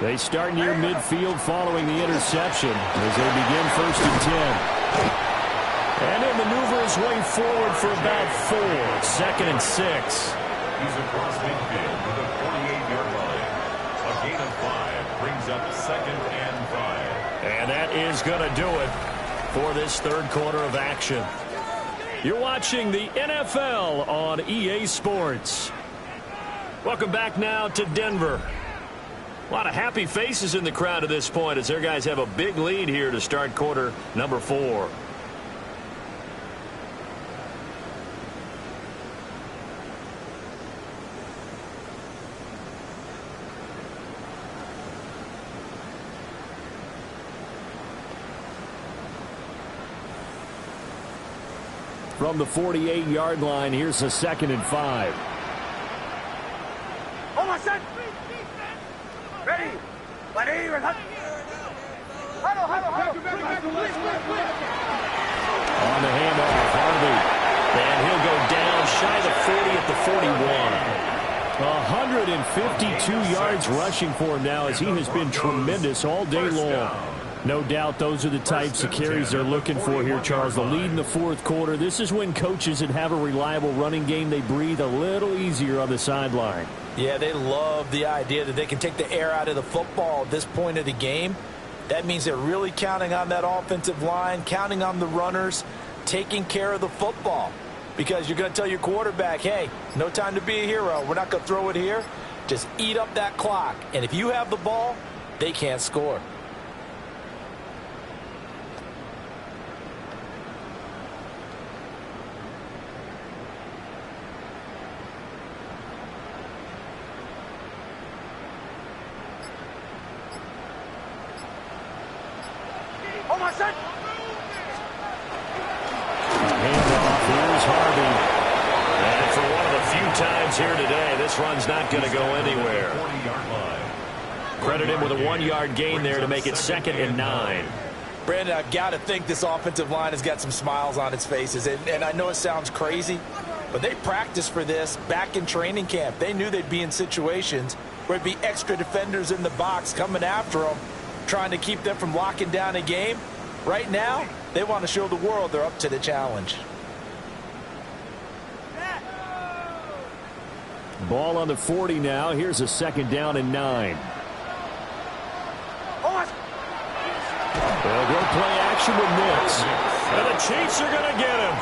They start near midfield following the interception as they begin 1st and 10. And he'll maneuver his way forward for about 4. 2nd and 6. He's across midfield to the 48-yard line. A gain of 5 brings up 2nd and 5. And that is going to do it for this 3rd quarter of action. You're watching the NFL on EA Sports. Welcome back now to Denver. A lot of happy faces in the crowd at this point as their guys have a big lead here to start quarter number 4. From the 48-yard line, here's a 2nd and 5. Almost set. Ready. Ready. Huddle. On the handoff, Harvey. And he'll go down shy of the 40 at the 41. 152 yards rushing for him now as he has been tremendous all day long. No doubt those are the types of carries they're looking for here, Charles. The lead in the 4th quarter. This is when coaches that have a reliable running game, they breathe a little easier on the sideline. Yeah, they love the idea that they can take the air out of the football at this point of the game. That means they're really counting on that offensive line, counting on the runners, taking care of the football. Because you're going to tell your quarterback, hey, no time to be a hero. We're not going to throw it here. Just eat up that clock. And if you have the ball, they can't score. Almost set. Handoff, here's Harvey. And for one of the few times here today, this run's not going to go anywhere. Credit him with a 1-yard gain there to make it 2nd and 9. Brandon, I've got to think this offensive line has got some smiles on its faces. And I know it sounds crazy, but they practiced for this back in training camp. They knew they'd be in situations where it'd be extra defenders in the box coming after them, trying to keep them from locking down a game. Right now, they want to show the world they're up to the challenge. Ball on the 40 now. Here's a 2nd down and 9. They'll go play action with Nix. And the Chiefs are going to get him.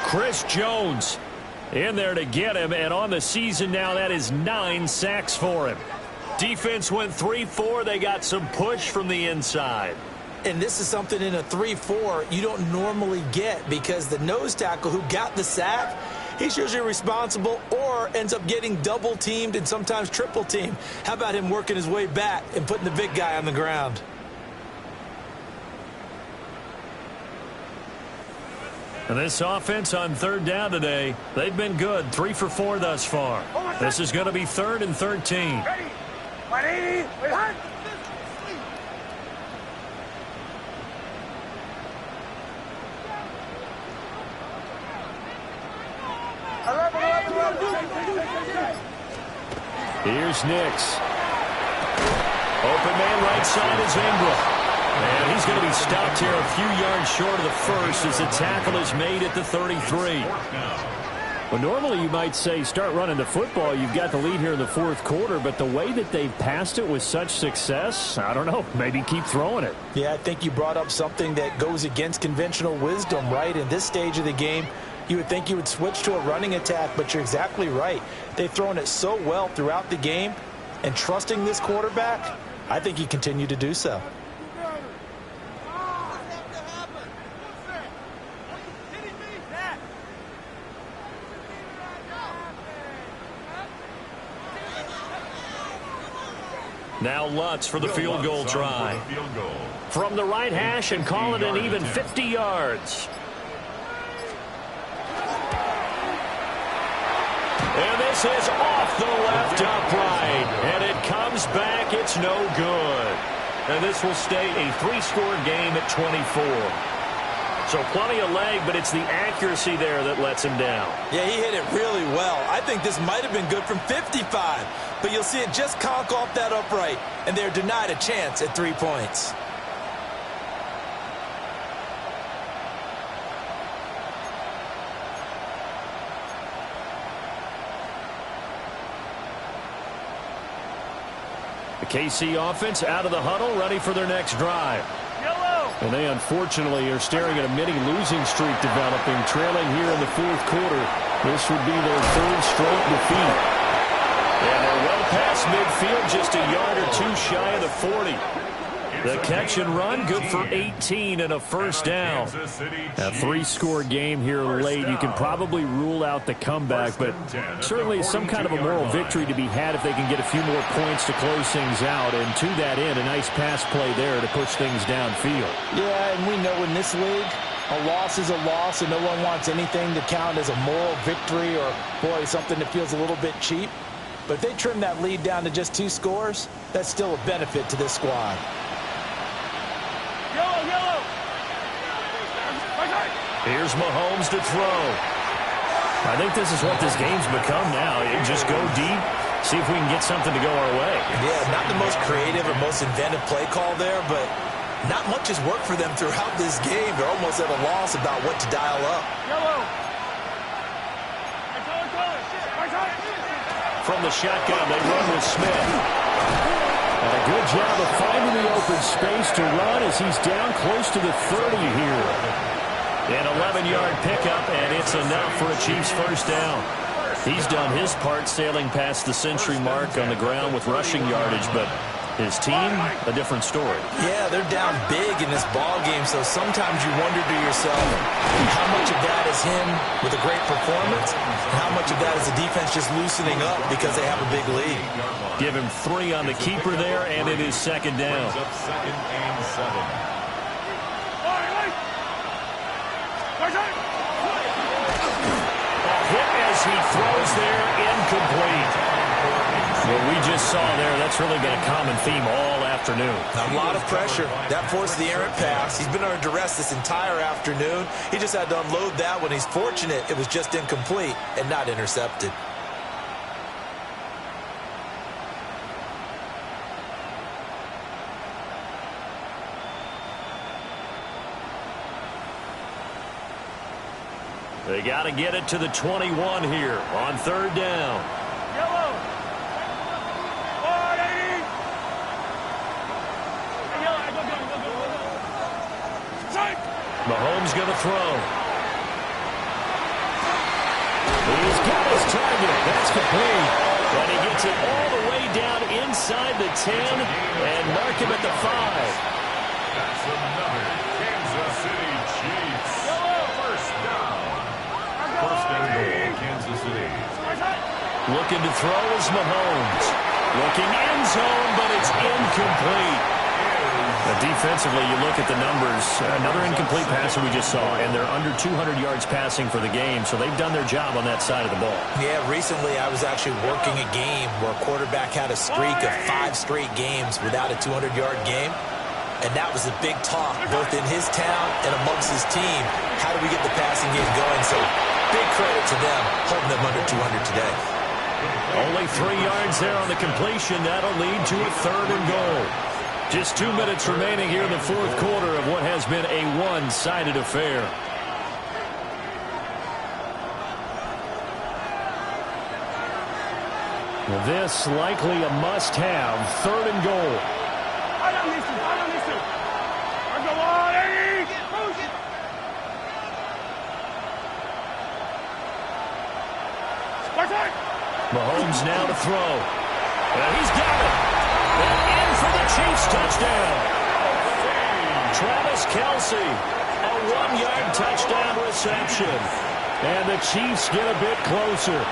Chris Jones in there to get him. And on the season now, that is 9 sacks for him. Defense went 3-4. They got some push from the inside. And this is something in a 3-4 you don't normally get because the nose tackle who got the sack he's usually responsible or ends up getting double-teamed and sometimes triple-teamed. How about him working his way back and putting the big guy on the ground? And this offense on third down today, they've been good. 3 for 4 thus far. This is going to be 3rd and 13. Ready. 180. Wait, hunt. Here's Nix. Open man right side is Ingram. And he's going to be stopped here a few yards short of the first as the tackle is made at the 33. Well, normally you might say start running the football. You've got the lead here in the fourth quarter, but the way that they've passed it with such success, I don't know, maybe keep throwing it. Yeah, I think you brought up something that goes against conventional wisdom, right? In this stage of the game, you would think you would switch to a running attack, but you're exactly right. They've thrown it so well throughout the game, and trusting this quarterback, I think you continue to do so. Now Lutz for the field goal try. From the right hash and call it an even 50 yards. And this is off the left upright. And it comes back. It's no good. And this will stay a 3-score game at 24. So plenty of leg, but it's the accuracy there that lets him down. Yeah, he hit it really well. I think this might have been good from 55. But you'll see it just conk off that upright, and they're denied a chance at 3 points. The KC offense out of the huddle, ready for their next drive. And they unfortunately are staring at a mini-losing streak developing, trailing here in the fourth quarter. This would be their 3rd straight defeat. And they're well past midfield, just a yard or 2 shy of the 40. The catch and run, good for 18 and a first down. A 3-score game here late. You can probably rule out the comeback, but certainly some kind of a moral victory to be had if they can get a few more points to close things out. And to that end, a nice pass play there to push things downfield. Yeah, and we know in this league, a loss is a loss, and no one wants anything to count as a moral victory or, boy, something that feels a little bit cheap. But if they trim that lead down to just 2 scores, that's still a benefit to this squad. Here's Mahomes to throw. I think this is what this game's become now. You just go deep, see if we can get something to go our way. Yeah, not the most creative or most inventive play call there, but not much has worked for them throughout this game. They're almost at a loss about what to dial up. From the shotgun, they run with Smith. And a good job of finding the open space to run as he's down close to the 30 here. An 11-yard pickup, and it's enough for a Chiefs first down. He's done his part sailing past the century mark on the ground with rushing yardage, but his team, a different story. Yeah, they're down big in this ball game, so sometimes you wonder to yourself how much of that is him with a great performance and how much of that is the defense just loosening up because they have a big lead. Give him 3 on the keeper there, and it is second down. 2nd and 7. As he throws there, incomplete. What we just saw there, that's really been a common theme all afternoon. A lot of pressure. That forced the errant pass. He's been under duress this entire afternoon. He just had to unload that when he's fortunate it was just incomplete and not intercepted. They got to get it to the 21 here on 3rd down. Yellow. 180. Mahomes going to throw. He's got his target. That's complete. And he gets it all the way down inside the 10 and mark him at the 5. That's another Kansas City Chiefs. First down. First and goal, Kansas Looking to throw is Mahomes. Looking end zone, but it's incomplete. Defensively, you look at the numbers. Another incomplete pass that we just saw, and they're under 200 yards passing for the game, so they've done their job on that side of the ball. Yeah, recently I was actually working a game where a quarterback had a streak of 5 straight games without a 200-yard game, and that was a big talk both in his town and amongst his team. How do we get the passing game going? So big credit to them holding them under 200 today. Only 3 yards there on the completion. That'll lead to a 3rd and goal. Just 2 minutes remaining here in the 4th quarter of what has been a one-sided affair. Well, this likely a must-have. 3rd and goal. Mahomes now to throw. And he's got it. And in for the Chiefs touchdown. Travis Kelce, a 1-yard touchdown reception. And the Chiefs get a bit closer.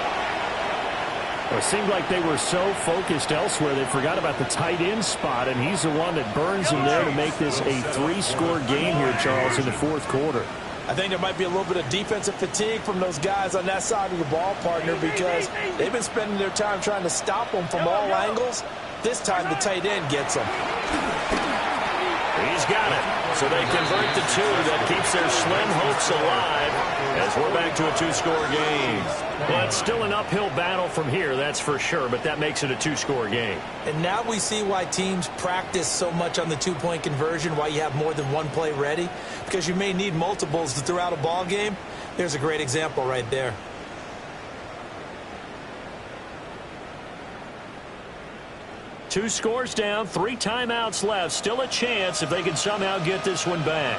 It seemed like they were so focused elsewhere they forgot about the tight end spot, and he's the one that burns him there to make this a 3-score game here, Charles, in the 4th quarter. I think there might be a little bit of defensive fatigue from those guys on that side of the ball, partner, because they've been spending their time trying to stop them from all angles. This time the tight end gets them. He's got it. So they convert the 2. That keeps their slim hopes alive as we're back to a 2-score game. Well, it's still an uphill battle from here, that's for sure, but that makes it a 2-score game. And now we see why teams practice so much on the 2-point conversion, why you have more than one play ready, because you may need multiples to throw out a ball game. There's a great example right there. Two scores down, 3 timeouts left. Still a chance if they can somehow get this one back.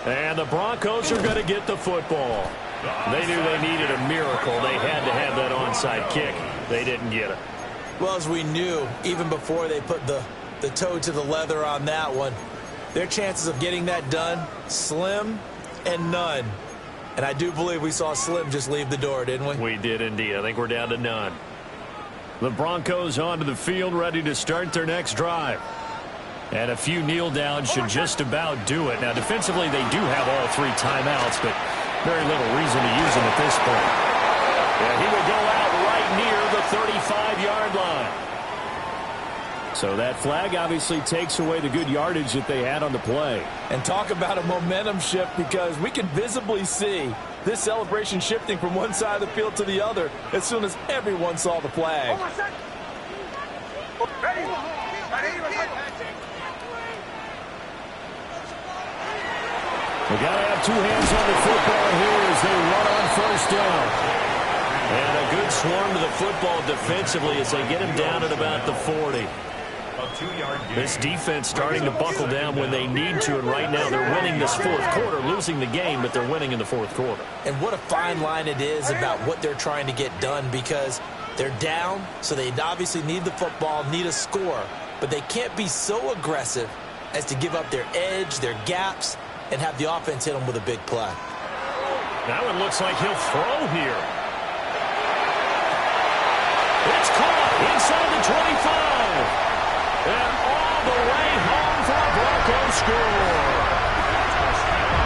And the Broncos are going to get the football. They knew they needed a miracle. They had to have that onside kick. They didn't get it. Well, as we knew, even before they put the toe to the leather on that one, their chances of getting that done, slim and none. And I do believe we saw Slim just leave the door, didn't we? We did indeed. I think we're down to none. The Broncos onto the field, ready to start their next drive. And a few kneel downs should just about do it. Now, defensively, they do have all 3 timeouts, but very little reason to use them at this point. And he would go out right near the 35-yard line. So that flag obviously takes away the good yardage that they had on the play. And talk about a momentum shift, because we can visibly see this celebration shifting from one side of the field to the other as soon as everyone saw the flag. We got to have 2 hands on the football here as they run on 1st down. And a good swarm to the football defensively as they get him down at about the 40. This defense starting to buckle down when they need to, and right now they're winning this 4th quarter, losing the game, but they're winning in the 4th quarter. And what a fine line it is about what they're trying to get done, because they're down, so they obviously need the football, need a score, but they can't be so aggressive as to give up their edge, their gaps, and have the offense hit them with a big play. That one looks like he'll throw here. It's caught inside the 25. And all the way home for a Broncos score.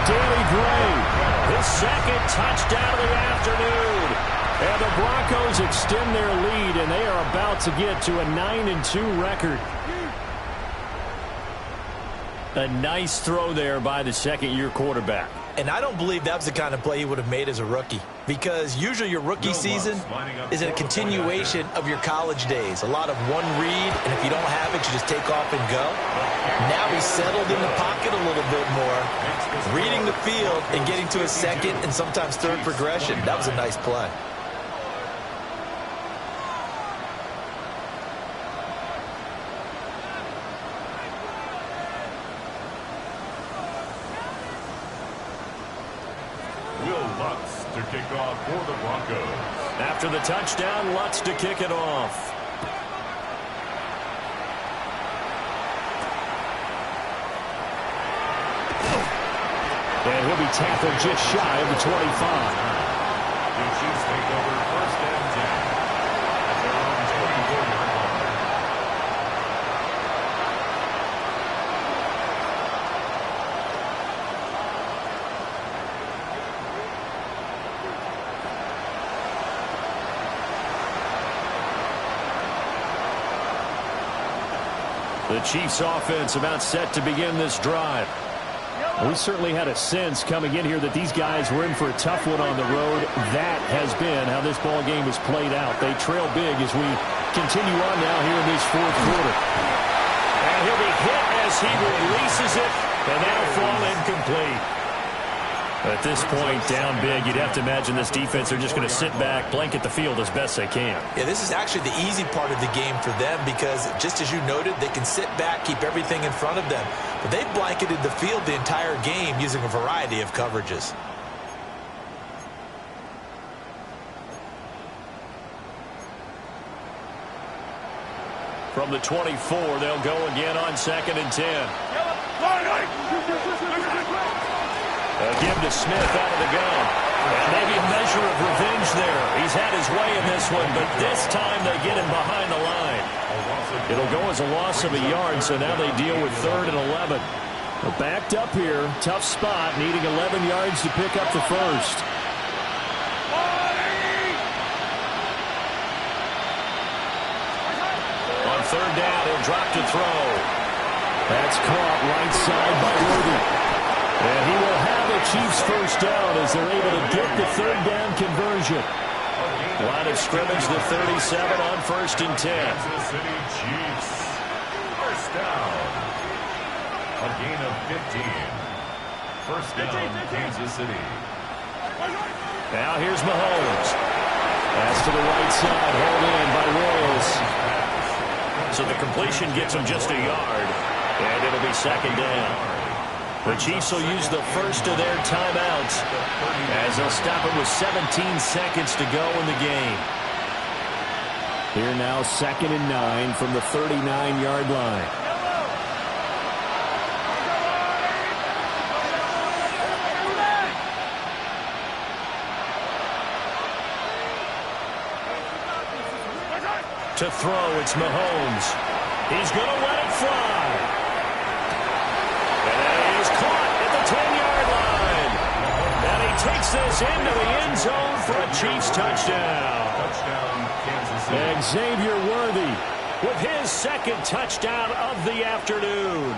Danny Gray, his 2nd touchdown of the afternoon. And the Broncos extend their lead, and they are about to get to a 9-2 record. A nice throw there by the 2nd-year quarterback. And I don't believe that was the kind of play he would have made as a rookie, because usually your rookie season is a continuation of your college days. A lot of one read, and if you don't have it, you just take off and go. Now he's settled in the pocket a little bit more, reading the field and getting to his 2nd and sometimes 3rd progression. That was a nice play. To kick off for the Broncos. After the touchdown, Lutz to kick it off. And he'll be tackled just shy of the 25. The Chiefs take over first and 10 at their own 24-yard line. The Chiefs offense about set to begin this drive. We certainly had a sense coming in here that these guys were in for a tough one on the road. That has been how this ball game has played out. They trail big as we continue on now here in this fourth quarter. And he'll be hit as he releases it, and that'll fall incomplete. At this point, down big, you'd have to imagine this defense are just going to sit back, blanket the field as best they can. Yeah, this is actually the easy part of the game for them because, just as you noted, they can sit back, keep everything in front of them. But they've blanketed the field the entire game using a variety of coverages. From the 24, they'll go again on 2nd and 10. Give to Smith out of the gun. And maybe a measure of revenge there. He's had his way in this one, but this time they get him behind the line. It'll go as a loss of a yard, so now they deal with 3rd and 11. They're backed up here. Tough spot, needing 11 yards to pick up the first. On 3rd down, he'll drop to throw. That's caught right side by Worthy. And he will have a Chiefs first down as they're able to get the 3rd down conversion. Line of scrimmage, the 37 on 1st and 10. Kansas City Chiefs. First down. A gain of 15. First down, Kansas City. Now here's Mahomes. Pass to the right side, hauled in by Royals. So the completion gets him just a yard, and it'll be 2nd down. The Chiefs will use the first of their timeouts as they'll stop it with 17 seconds to go in the game. Here now 2nd and 9 from the 39-yard line. To throw, it's Mahomes. He's going to let it fly. And he's caught at the 10-yard line. And he takes this into the end zone for a Chiefs touchdown. Touchdown, Kansas City. Xavier Worthy with his 2nd touchdown of the afternoon.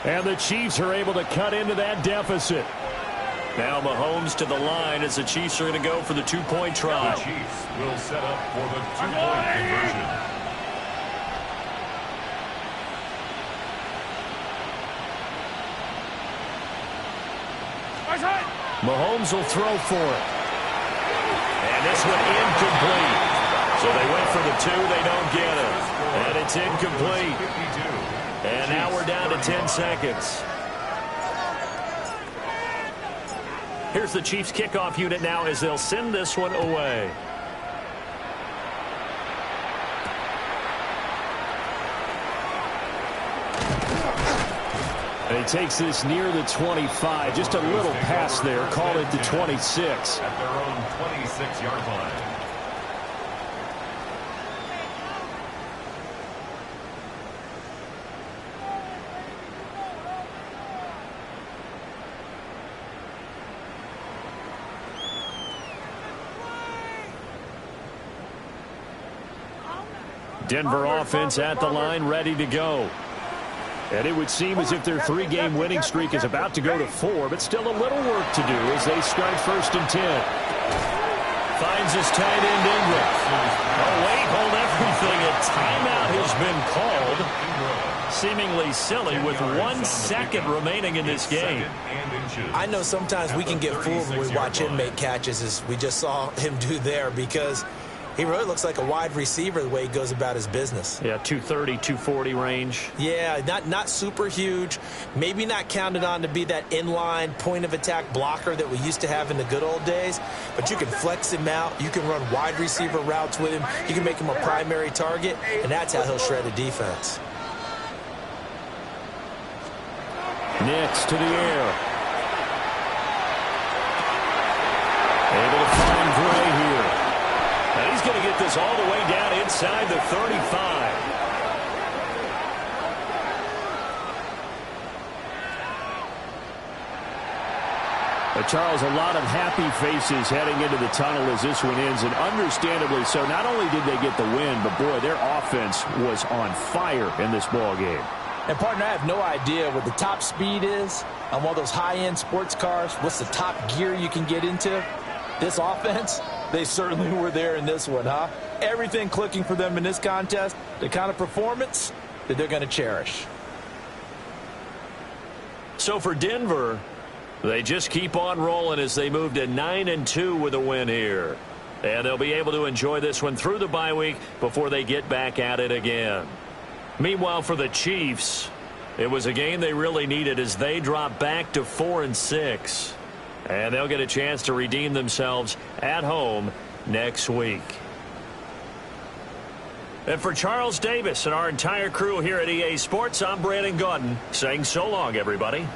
And the Chiefs are able to cut into that deficit. Now Mahomes to the line as the Chiefs are going to go for the 2-point try. The Chiefs will set up for the 2-point conversion. Mahomes will throw for it. And this one incomplete. So they went for the 2, they don't get it. And it's incomplete. And now we're down to 10 seconds. Here's the Chiefs kickoff unit now as they'll send this one away. And he takes this near the 25. Just a little pass there. Call it the 26. At their own 26-yard line. Denver offense at the line, ready to go. And it would seem as if their 3-game winning streak is about to go to 4, but still a little work to do as they start 1st and 10. Finds his tight end Ingram. Oh, wait, hold everything. A timeout has been called. Seemingly silly with 1 second remaining in this game. I know sometimes we can get fooled when we watch him make catches, as we just saw him do there, because he really looks like a wide receiver the way he goes about his business. Yeah, 230, 240 range. Yeah, not super huge. Maybe not counted on to be that inline point-of-attack blocker that we used to have in the good old days. But you can flex him out. You can run wide receiver routes with him. You can make him a primary target, and that's how he'll shred a defense. Next to the air. take this all the way down inside the 35. Charles, a lot of happy faces heading into the tunnel as this one ends, and understandably so. Not only did they get the win, but, boy, their offense was on fire in this ball game. And, partner, I have no idea what the top speed is on one of those high-end sports cars. What's the top gear you can get into? This offense, they certainly were there in this one, huh? Everything clicking for them in this contest, the kind of performance that they're going to cherish. So for Denver, they just keep on rolling as they move to 9-2 with a win here. And they'll be able to enjoy this one through the bye week before they get back at it again. Meanwhile, for the Chiefs, it was a game they really needed as they drop back to 4-6. And they'll get a chance to redeem themselves at home next week. And for Charles Davis and our entire crew here at EA Sports, I'm Brandon Gaudin saying so long, everybody.